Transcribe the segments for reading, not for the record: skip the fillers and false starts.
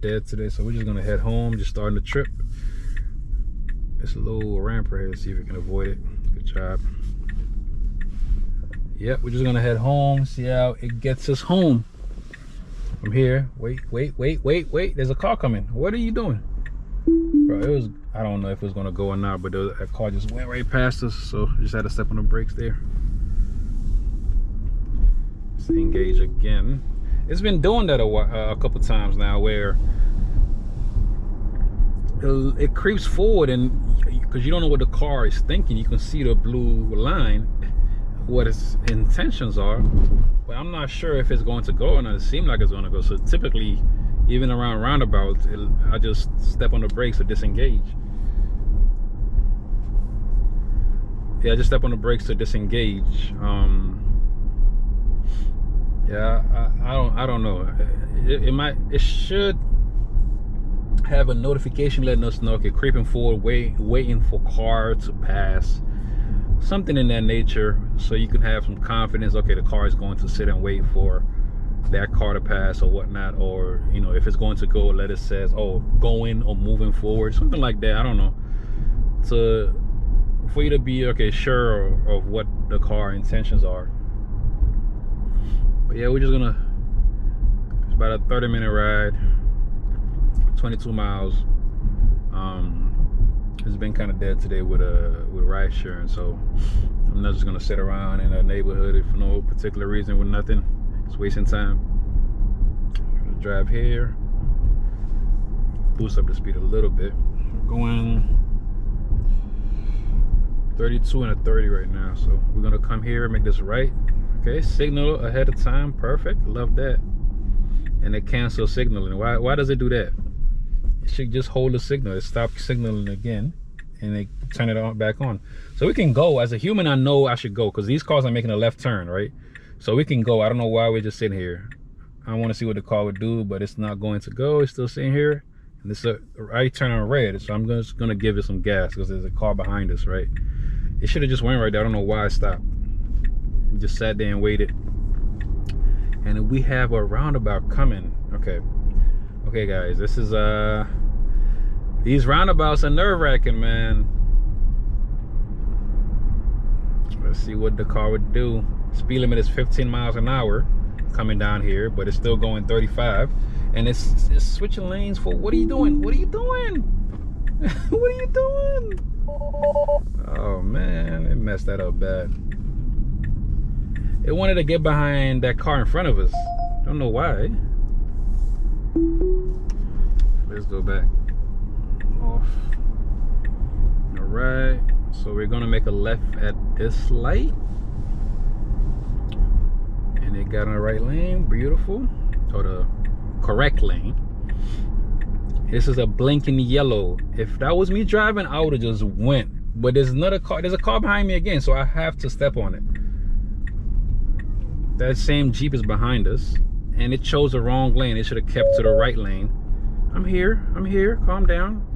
Dead today, so we're just gonna head home, just starting the trip. It's a little ramp right here. Let's see if we can avoid it. Good job. Yep, we're just gonna head home, see how it gets us home from here. Wait, there's a car coming. What are you doing, bro? It was, I don't know if it was gonna go or not, but a car just went right past us, so I just had to step on the brakes there. Let's engage again. It's been doing that a couple times now, where it creeps forward, and because you don't know what the car is thinking, you can see the blue line, what its intentions are, but I'm not sure if it's going to go or not. It seems like it's going to go. So typically, even around roundabouts, I just step on the brakes or disengage. Yeah, I just step on the brakes to disengage. Yeah, I don't know. It should have a notification letting us know, okay, creeping forward, waiting for car to pass, something in that nature, so you can have some confidence. Okay, the car is going to sit and wait for that car to pass or whatnot, or you know, if it's going to go, let it says, oh, going or moving forward, something like that. I don't know, for you to be sure of what the car intentions are. But yeah, we're just gonna, it's about a 30-minute ride, 22 miles. It's been kind of dead today with ride sharing, so I'm not just gonna sit around in a neighborhood for no particular reason with nothing. It's wasting time. Drive here, boost up the speed a little bit. We're going 32 and a 30 right now, so we're gonna come here and make this right. Okay, signal ahead of time, perfect, love that. And it cancels signaling. Why does it do that? It should just hold the signal. It stops signaling again, and they turn it on back on. So we can go. As a human, I know I should go, because these cars are making a left turn, right? So we can go. I don't know why we're just sitting here. I want to see what the car would do, but it's not going to go. It's still sitting here, and it's a right turn on red. So I'm just gonna give it some gas, because there's a car behind us, right? It should have just went right there. I don't know why it stopped. Just sat there and waited. And we have a roundabout coming. Okay guys, this is these roundabouts are nerve-wracking, man. Let's see what the car would do. Speed limit is 15 miles an hour coming down here, but it's still going 35, and it's switching lanes for, what are you doing? What are you doing? What are you doing? Oh man, it messed that up bad. It wanted to get behind that car in front of us. Don't know why. Let's go back off. All right, so we're gonna make a left at this light, and it got in the right lane. Beautiful, or the correct lane. This is a blinking yellow. If that was me driving, I would have just went, but there's another car. There's a car behind me again, so I have to step on it. That same Jeep is behind us, and it chose the wrong lane. It should have kept to the right lane. I'm here, calm down.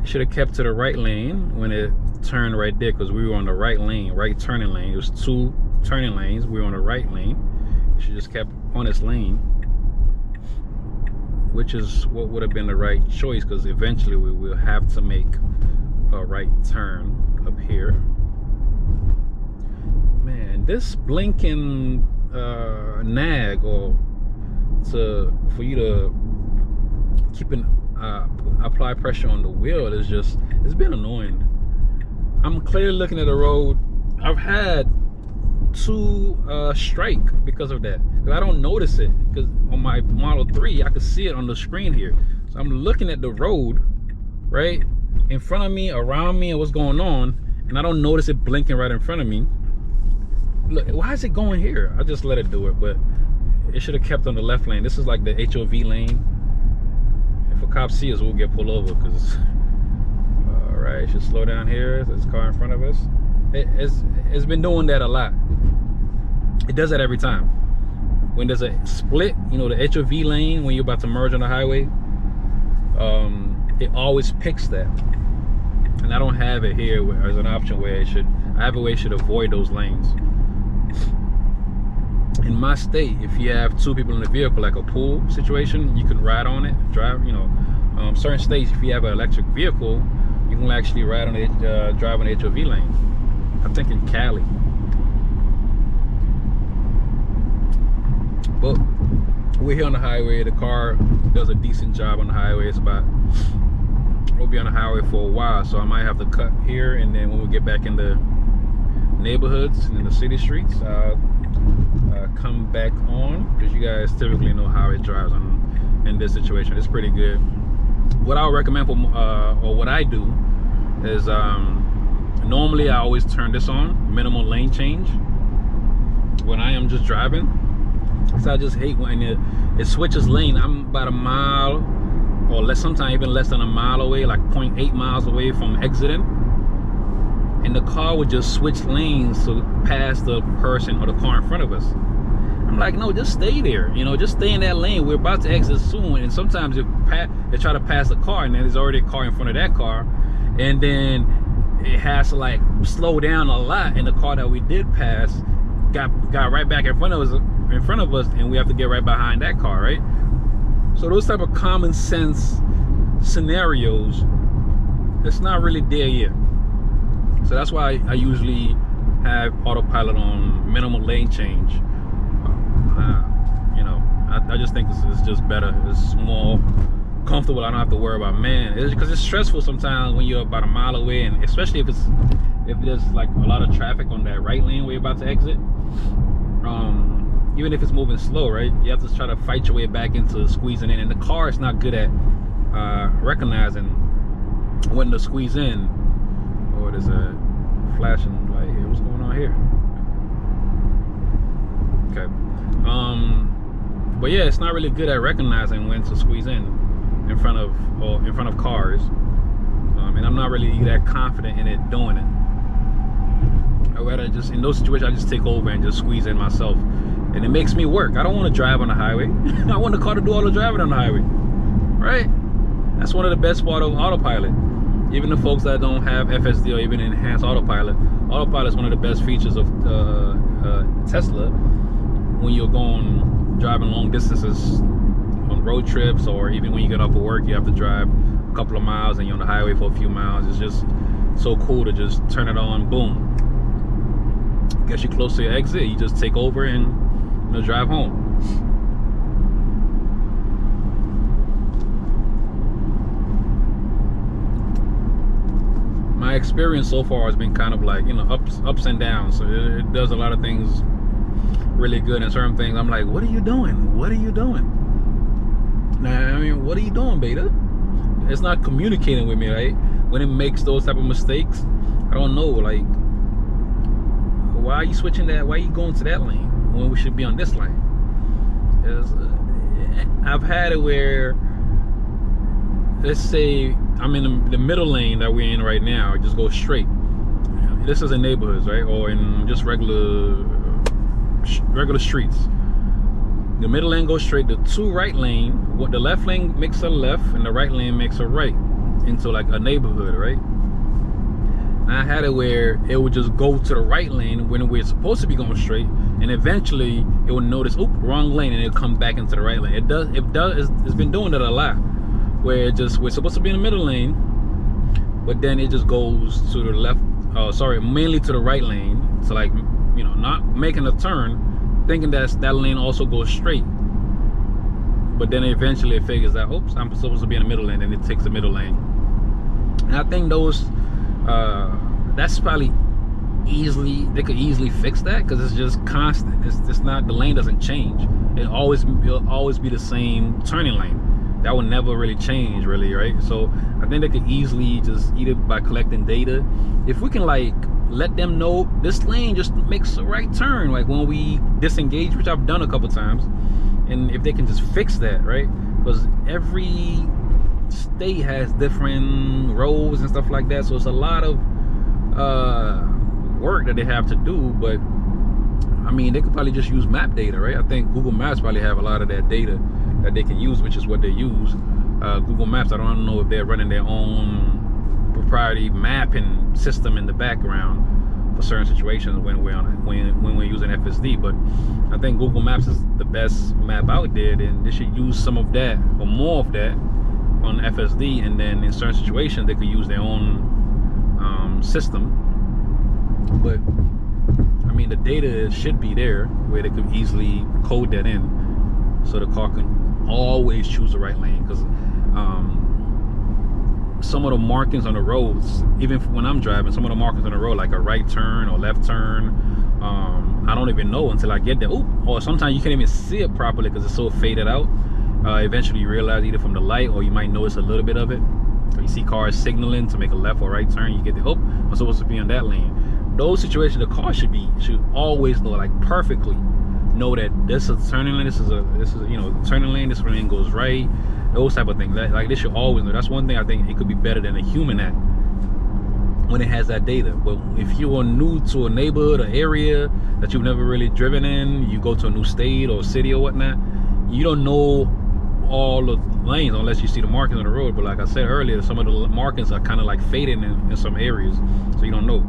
It should have kept to the right lane when it turned right there, because we were on the right lane, right turning lane. It was two turning lanes. We were on the right lane. It should just kept on its lane, which is what would have been the right choice, because eventually we will have to make a right turn up here. Man, this blinking nag, or for you to keep apply pressure on the wheel, is just, it's been annoying. I'm clearly looking at the road. I've had 2 strike because of that, because I don't notice it, because on my Model 3 I could see it on the screen here. So I'm looking at the road right in front of me, around me, and what's going on, and I don't notice it blinking right in front of me. Look, why is it going here? I just let it do it, but it should have kept on the left lane. This is like the HOV lane. If a cop sees us, we'll get pulled over, because all right, should slow down here. There's a car in front of us. It's been doing that a lot. It does that every time. When there's a split, you know, the HOV lane, when you're about to merge on the highway, it always picks that. And I don't have it here as an option where it should, I have a way it should avoid those lanes. in my state, if you have two people in the vehicle, like a pool situation, you can ride on it, drive. You know, certain states, if you have an electric vehicle, you can actually ride on it, drive on the HOV lane. I think in Cali. But we're here on the highway. The car does a decent job on the highway. It's about, we'll be on the highway for a while, so I might have to cut here, and then when we get back in the neighborhoods and in the city streets, come back on, because you guys typically know how it drives in this situation. It's pretty good. What I would recommend for, or what I do is, normally I always turn this on, minimal lane change, when I am just driving. So I just hate when it switches lane. I'm about a mile or less, sometimes even less than a mile away, like 0.8 miles away from exiting, and the car would just switch lanes to pass the person or the car in front of us. I'm like, no, just stay there, you know, just stay in that lane. We're about to exit soon. And sometimes they try to pass the car, and then there's already a car in front of that car, and then it has to like slow down a lot, and the car that we did pass got right back in front of us, and we have to get right behind that car, right? So those type of common sense scenarios, it's not really there yet. So that's why I usually have autopilot on minimal lane change. You know, I just think it's just better. It's more comfortable. I don't have to worry about, man, because it's stressful sometimes when you're about a mile away, and especially if there's like a lot of traffic on that right lane where you're about to exit. Even if it's moving slow, right, you have to try to fight your way back into squeezing in, and the car is not good at recognizing when to squeeze in. Oh, there's a flashing light here. What's going on here? Okay. But yeah, it's not really good at recognizing when to squeeze in front of cars, and I'm not really that confident in it doing it. I'd rather just, in those situations, I just take over and just squeeze in myself, and it makes me work. I don't want to drive on the highway. I want the car to do all the driving on the highway, right? That's one of the best part of autopilot. Even the folks that don't have FSD or even enhanced autopilot is one of the best features of Tesla. When you're driving long distances on road trips, or even when you get off of work, you have to drive a couple of miles and you're on the highway for a few miles. It's just so cool to just turn it on, boom. Gets you close to your exit, you just take over and, you know, drive home. My experience so far has been kind of like, you know, ups and downs. So it does a lot of things really good, and certain things I'm like, what are you doing? What are you doing? Now, I mean, what are you doing, Beta? It's not communicating with me, right? When it makes those type of mistakes, I don't know, like, why are you switching that? Why are you going to that lane when we should be on this lane? I've had it where, let's say I'm in the middle lane that we're in right now, just go straight. This is in neighborhoods, right? Or in just regular streets. The middle lane goes straight. The two right lane, what the left lane makes a left and the right lane makes a right into like a neighborhood, right? I had it where it would just go to the right lane when we're supposed to be going straight, and eventually it would notice, oop, wrong lane, and it'll come back into the right lane. It's been doing that a lot, where we're supposed to be in the middle lane, but then it just goes to the left, mainly to the right lane, so like, you know, not making a turn, thinking that lane also goes straight, but then eventually it figures out, oops, I'm supposed to be in the middle lane, and it takes the middle lane. And I think those that's probably they could easily fix that, because it's just constant. It's not, the lane doesn't change. It'll always be the same turning lane. That will never really change, really, right? So I think they could easily just, either by collecting data, if we can like let them know this lane just makes a right turn, like when we disengage, which I've done a couple times, and if they can just fix that, right? Because every state has different roads and stuff like that, so it's a lot of work that they have to do. But I mean, they could probably just use map data, right? I think Google Maps probably have a lot of that data that they can use, which is what they use. Google Maps, I don't know if they're running their own proprietary mapping system in the background certain situations when we're using FSD. But I think Google Maps is the best map out there, and they should use some of that or more of that on FSD, and then in certain situations they could use their own system. But I mean, the data should be there where they could easily code that in, so the car can always choose the right lane. Because some of the markings on the roads, even when I'm driving, some of the markings on the road, like a right turn or left turn, I don't even know until I get there. Ooh, or sometimes you can't even see it properly because it's so faded out. Eventually you realize either from the light, or you might notice a little bit of it. Or you see cars signaling to make a left or right turn, you get the, oh, I'm supposed to be on that lane. Those situations, the car should always know, like perfectly know that this is a turning lane, this is you know, turning lane, this lane goes right. Those type of things, like they should always know. That's one thing I think it could be better than a human at, when it has that data. But if you are new to a neighborhood or area that you've never really driven in, you go to a new state or city or whatnot, you don't know all the lanes unless you see the markings on the road. But like I said earlier, some of the markings are kind of like fading in some areas, so you don't know.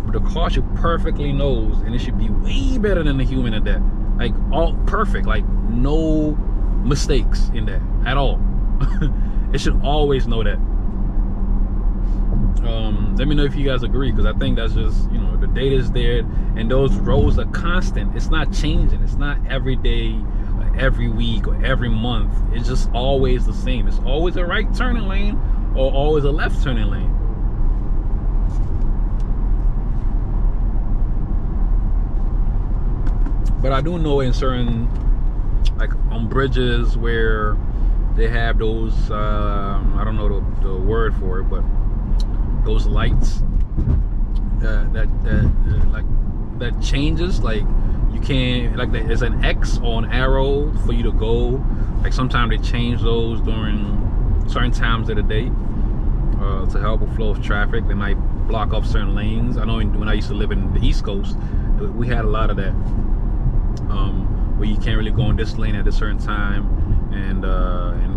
But the car should perfectly knows, and it should be way better than the human at that. Like all perfect, like no mistakes in that at all. It should always know that. Let me know if you guys agree, because I think that's just, you know, the data is there, and those roads are constant. It's not changing. It's not every day, or every week, or every month. It's just always the same. It's always a right turning lane or always a left turning lane. But I do know in certain, like on bridges where they have those, I don't know the word for it, but those lights that changes, like you can't, like there's an X or an arrow for you to go. Like sometimes they change those during certain times of the day to help with flow of traffic. They might block off certain lanes. I know when I used to live in the East Coast, we had a lot of that, where you can't really go in this lane at a certain time, and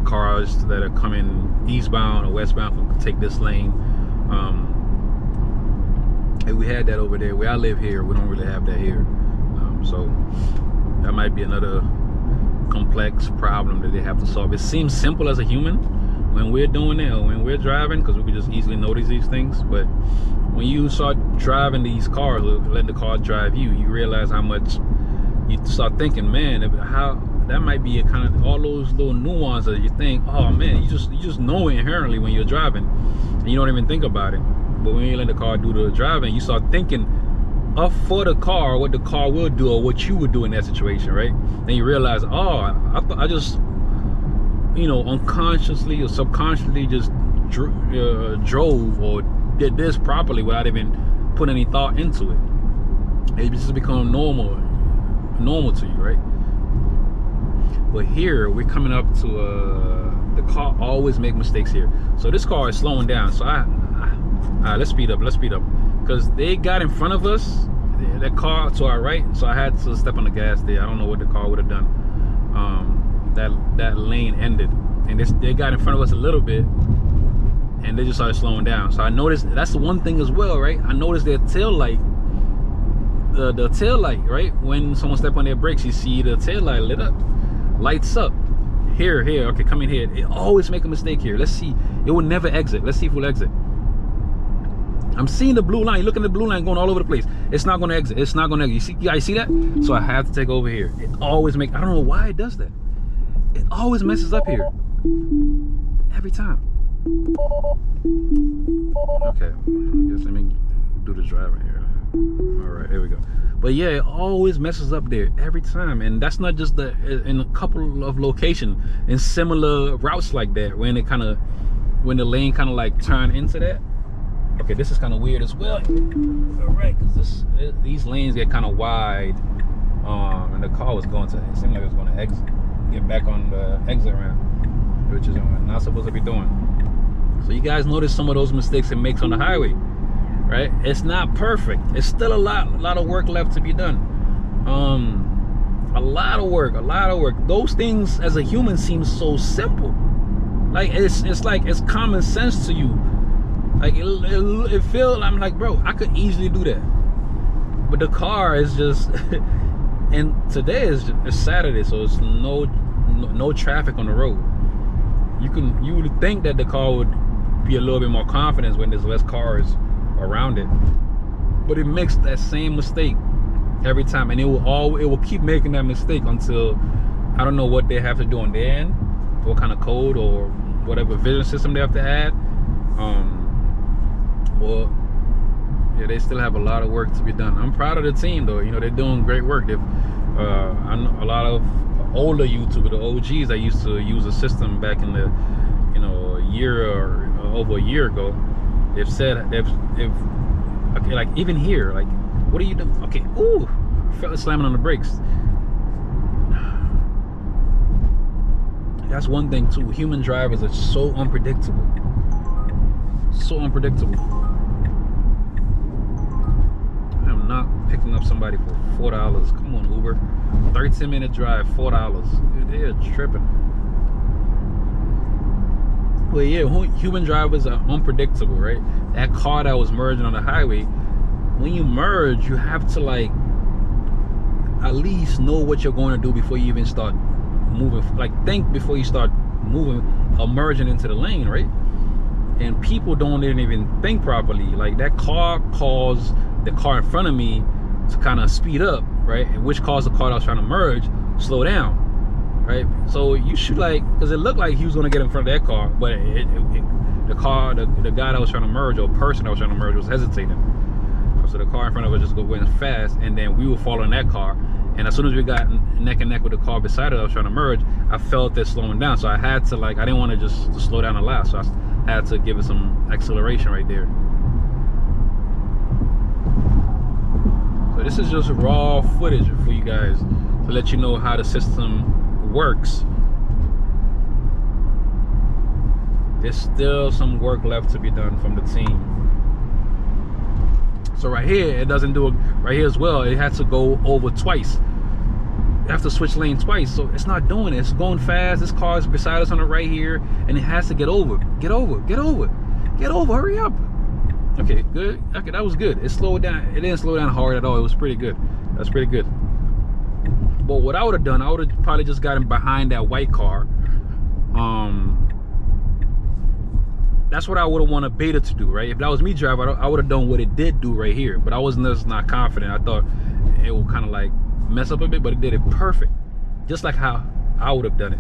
cars that are coming eastbound or westbound can take this lane. And we had that over there. Where I live here, we don't really have that here. So that might be another complex problem that they have to solve. It seems simple as a human when we're doing it, or when we're driving, because we can just easily notice these things. But when you start driving these cars, or letting the car drive you, you realize how much you start thinking, man, how that might be a kind of all those little nuances that you think, oh man, you just know it inherently when you're driving, and you don't even think about it. But when you let the car do the driving, you start thinking up for the car, what the car will do or what you would do in that situation, right? Then you realize, oh, I just, you know, unconsciously or subconsciously just drove or did this properly without even putting any thought into it. It just become normal to you, right? But here we're coming up to the car always make mistakes here. So this car is slowing down. So let's speed up, because they got in front of us, that car to our right. So I had to step on the gas there. I don't know what the car would have done. That lane ended, and they got in front of us a little bit, and they just started slowing down. So I noticed that's the one thing as well, right? I noticed their tail light, the tail light, right? When someone step on their brakes, you see the tail light lit up, lights up. Here, okay, come in here. It always make a mistake here. Let's see. It will never exit. Let's see if we'll exit. I'm seeing the blue line. Look at the blue line going all over the place. It's not going to exit. It's not going to exit. You guys see that? So I have to take over here. It always make, I don't know why it does that. It always messes up here. Every time. Okay. I guess let me do the driving here. All right, there we go. But yeah, it always messes up there every time. And that's not just in a couple of locations, in similar routes like that, when the lane kind of like turn into that. Okay, this is kind of weird as well. All right, because these lanes get kind of wide, and the car was going to, it seemed like it was going to exit, get back on the exit ramp, which is not supposed to be doing. So you guys notice some of those mistakes it makes on the highway, right? It's not perfect. It's still a lot of work left to be done. A lot of work. Those things as a human seem so simple. Like it's like it's common sense to you. Like it feels, I'm like, bro, I could easily do that. but the car is just and today is Saturday, so it's no traffic on the road. You would think that the car would be a little bit more confident when there's less cars around it, but it makes that same mistake every time, and it will keep making that mistake until I don't know what they have to do on their end, what kind of code or whatever vision system they have to add. Well, yeah, they still have a lot of work to be done. I'm proud of the team though. You know, they're doing great work. They've I know a lot of older YouTubers, the OGs that used to use the system back in the, you know, a year or over a year ago. They've said they've okay, like even here, like, what are you doing? Okay, ooh, felt slamming on the brakes. That's one thing too. Human drivers are so unpredictable. So unpredictable. I'm not picking up somebody for $4. Come on, Uber. 13-minute drive, $4. They're tripping. Well, yeah, human drivers are unpredictable, right? That car that was merging on the highway, when you merge, you have to like at least know what you're going to do before you even start moving. Like, think before you start moving or merging into the lane, right? And people don't even think properly. Like, that car caused the car in front of me to kind of speed up, right? And which caused the car that I was trying to merge slow down, right? So you should, like, because it looked like he was going to get in front of that car, but the guy that was trying to merge, or person that was trying to merge, was hesitating. So the car in front of us just went fast, and then we were following that car. And as soon as we got neck and neck with the car beside it that I was trying to merge, I felt it slowing down. So I had to, like, I didn't want to just slow down a lot, so I had to give it some acceleration right there. So this is just raw footage for you guys to let you know how the system works. There's still some work left to be done from the team. So right here, it doesn't do it right here as well. It has to go over twice. You have to switch lane twice, so it's not doing it. It's going fast. This car is beside us on the right here, and it has to get over. Get over. Get over. Get over. Hurry up. Okay, good. Okay, that was good. It slowed down. It didn't slow down hard at all. It was pretty good. That's pretty good. But what I would have done, I would have probably just gotten behind that white car. That's what I would have wanted Beta to do, right? If that was me driving, I would have done what it did do right here. But I was just not confident. I thought it would kind of like mess up a bit, but it did it perfect, just like how I would have done it.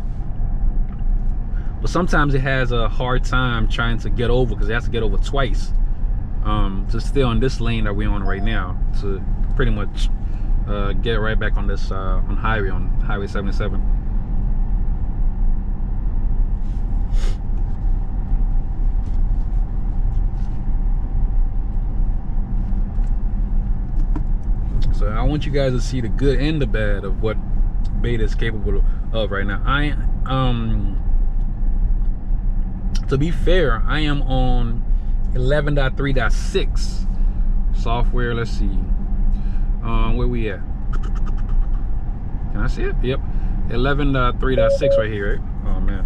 But sometimes it has a hard time trying to get over, because it has to get over twice to stay on this lane that we're on right now, to pretty much get right back on this on Highway 77. So I want you guys to see the good and the bad of what Beta is capable of right now. To be fair, I am on 11.3.6 software. Let's see, where we at? Can I see it? Yep, 11.3.6 right here, right? Oh man,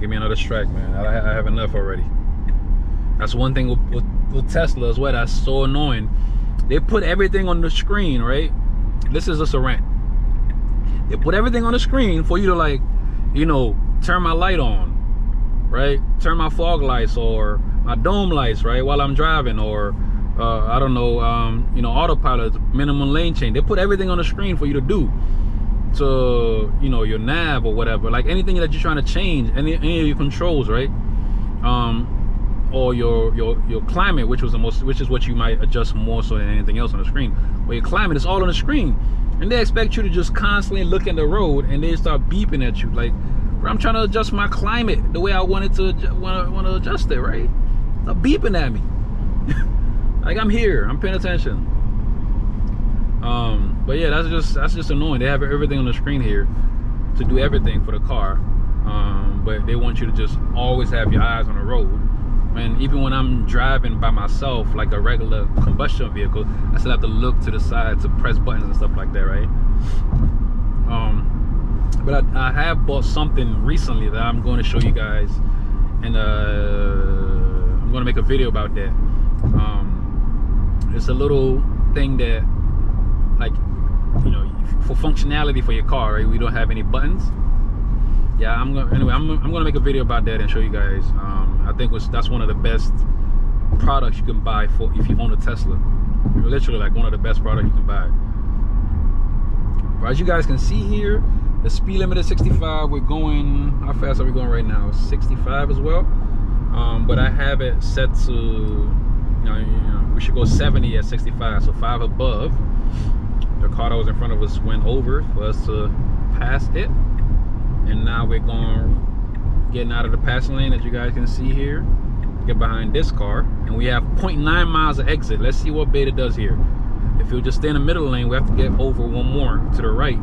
give me another strike, man. I have enough already. That's one thing with Tesla as well that's so annoying. They put everything on the screen, right? This is just a rant. They put everything on the screen for you to, like, you know, turn my light on, right? Turn my fog lights or my dome lights, right, while I'm driving, or I don't know, you know, autopilot, minimum lane change. They put everything on the screen for you to do, to, you know, your nav or whatever, like anything that you're trying to change, any of your controls, right? Or your climate, which is what you might adjust more so than anything else on the screen. But your climate is all on the screen, and they expect you to just constantly look at the road, and they start beeping at you like, I'm trying to adjust my climate the way I want to adjust it, right? Stop beeping at me. Like, I'm here, I'm paying attention. But yeah, that's just annoying. They have everything on the screen here to do everything for the car, but they want you to just always have your eyes on the road. And even when I'm driving by myself, like a regular combustion vehicle, I still have to look to the side to press buttons and stuff like that, right? But I have bought something recently that I'm going to show you guys, and I'm going to make a video about that. It's a little thing that like, you know, for functionality for your car, right? We don't have any buttons. Yeah, I'm gonna make a video about that and show you guys. I think that's one of the best products you can buy for if you own a Tesla. Literally, like one of the best products you can buy. But as you guys can see here, the speed limit is 65. We're going, how fast are we going right now? 65 as well. But I have it set to, you know, we should go 70 at 65, so 5 above. The car that was in front of us went over for us to pass it, and now we're getting out of the passing lane, as you guys can see here. Get behind this car, and we have 0.9 miles of exit. Let's see what Beta does here. If we just stay in the middle lane, we have to get over one more to the right.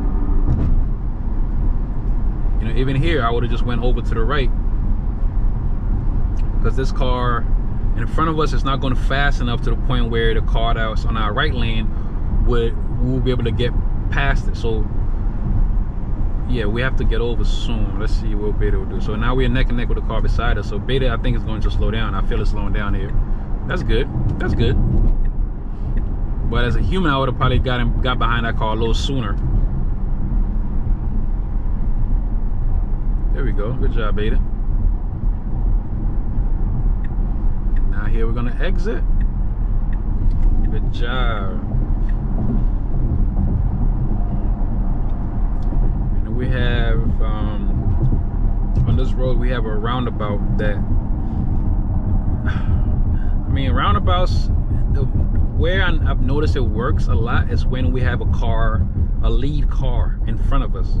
You know, even here, I would have just went over to the right, because this car in front of us is not going fast enough to the point where the car that's on our right lane we'll be able to get past it. So yeah, we have to get over soon. Let's see what Beta will do. So now we're neck and neck with the car beside us. So Beta, I think, is going to slow down. I feel it slowing down here. That's good. That's good. But as a human, I would have probably got behind that car a little sooner. There we go. Good job, Beta. And now here we're gonna exit. Good job. And we have on this road we have a roundabout that, I mean, roundabouts, where I've noticed it works a lot is when we have a lead car in front of us.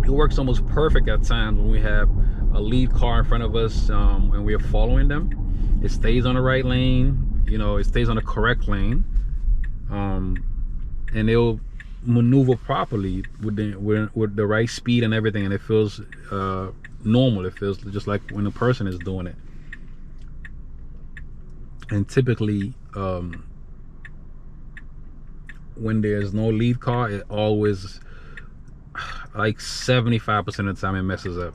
It works almost perfect at times when we have a lead car in front of us, when we are following them. It stays on the right lane, you know, it stays on the correct lane, and it'll maneuver properly with the right speed and everything, and it feels normal. It feels just like when a person is doing it. And typically, when there's no lead car, it always, like 75% of the time, it messes up.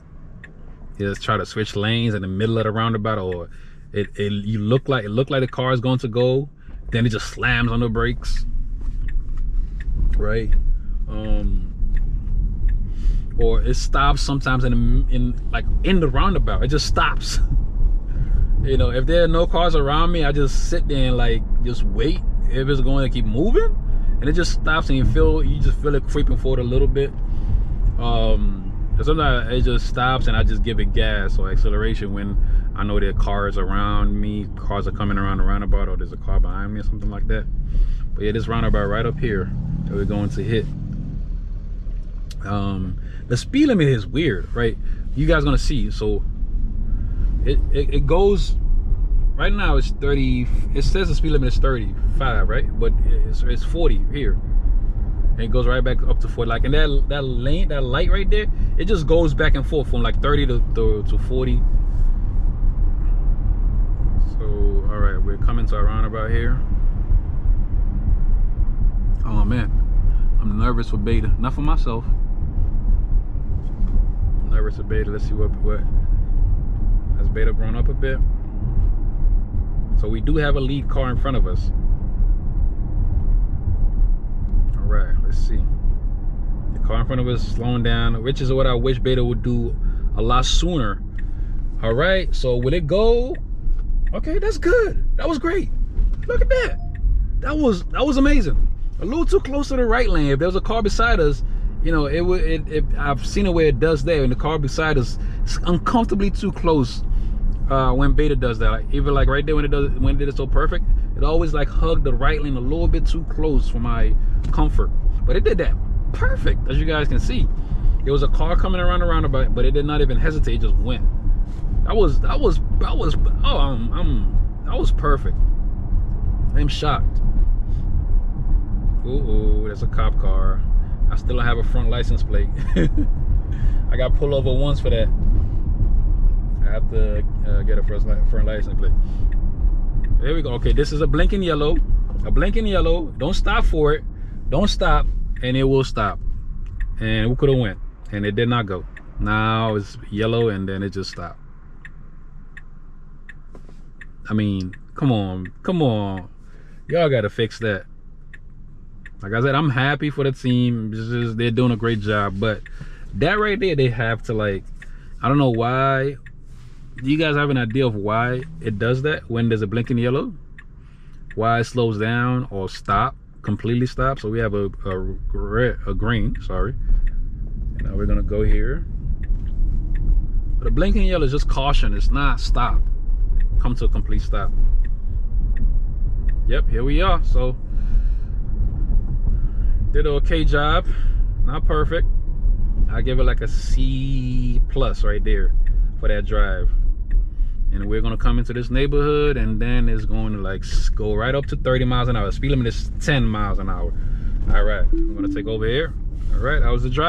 You just try to switch lanes in the middle of the roundabout, or it look like the car is going to go, then it just slams on the brakes, right? Or it stops sometimes in the roundabout. It just stops. You know, if there are no cars around me, I just sit there and like just wait if it's going to keep moving, and it just stops, and you just feel it creeping forward a little bit. Sometimes it just stops and I just give it gas or acceleration when I know there are cars around me, cars are coming around the roundabout, or there's a car behind me or something like that. But yeah, this roundabout right up here that we're going to hit, the speed limit is weird, right? You guys gonna see. So it goes, right now it's 30, it says the speed limit is 35, right? But it's 40 here. And it goes right back up to 40. Like, and that lane, that light right there, it just goes back and forth from like 30 to 40. So all right, we're coming to a roundabout here. Oh man, I'm nervous for Beta, not for myself. I'm nervous for Beta. Let's see what has Beta grown up a bit. So we do have a lead car in front of us. All right, let's see. The car in front of us is slowing down, which is what I wish Beta would do a lot sooner. All right, so will it go? Okay, that's good. That was great. Look at that. That was amazing. A little too close to the right lane. If there was a car beside us, you know, I've seen it where it does there, and the car beside us is uncomfortably too close. When Beta does that, like, even like right there when it did it so perfect, it always like hugged the right lane a little bit too close for my comfort. But it did that perfect, as you guys can see. There was a car coming around the roundabout, but it did not even hesitate, it just went. That was perfect. I'm shocked. Ooh, that's a cop car. I still don't have a front license plate. I got pulled over once for that. I have to get a front license plate. There we go. Okay, this is a blinking yellow. A blinking yellow. Don't stop for it. Don't stop, and it will stop. And we could have went, and it did not go. Now it's yellow, and then it just stopped. I mean, come on. Y'all gotta fix that. Like I said, I'm happy for the team. It's just, they're doing a great job. But that right there, they have to, like, I don't know why. Do you guys have an idea of why it does that when there's a blinking yellow? Why it slows down or completely stop? So we have a green, sorry. Now we're gonna go here. But the blinking yellow is just caution. It's not stop. Come to a complete stop. Yep, here we are. So did an okay job. Not perfect. I give it like a C+ right there for that drive. And we're gonna come into this neighborhood, and then it's going to like go right up to 30 miles an hour. The speed limit is 10 miles an hour. All right, I'm gonna take over here. All right, that was the drive.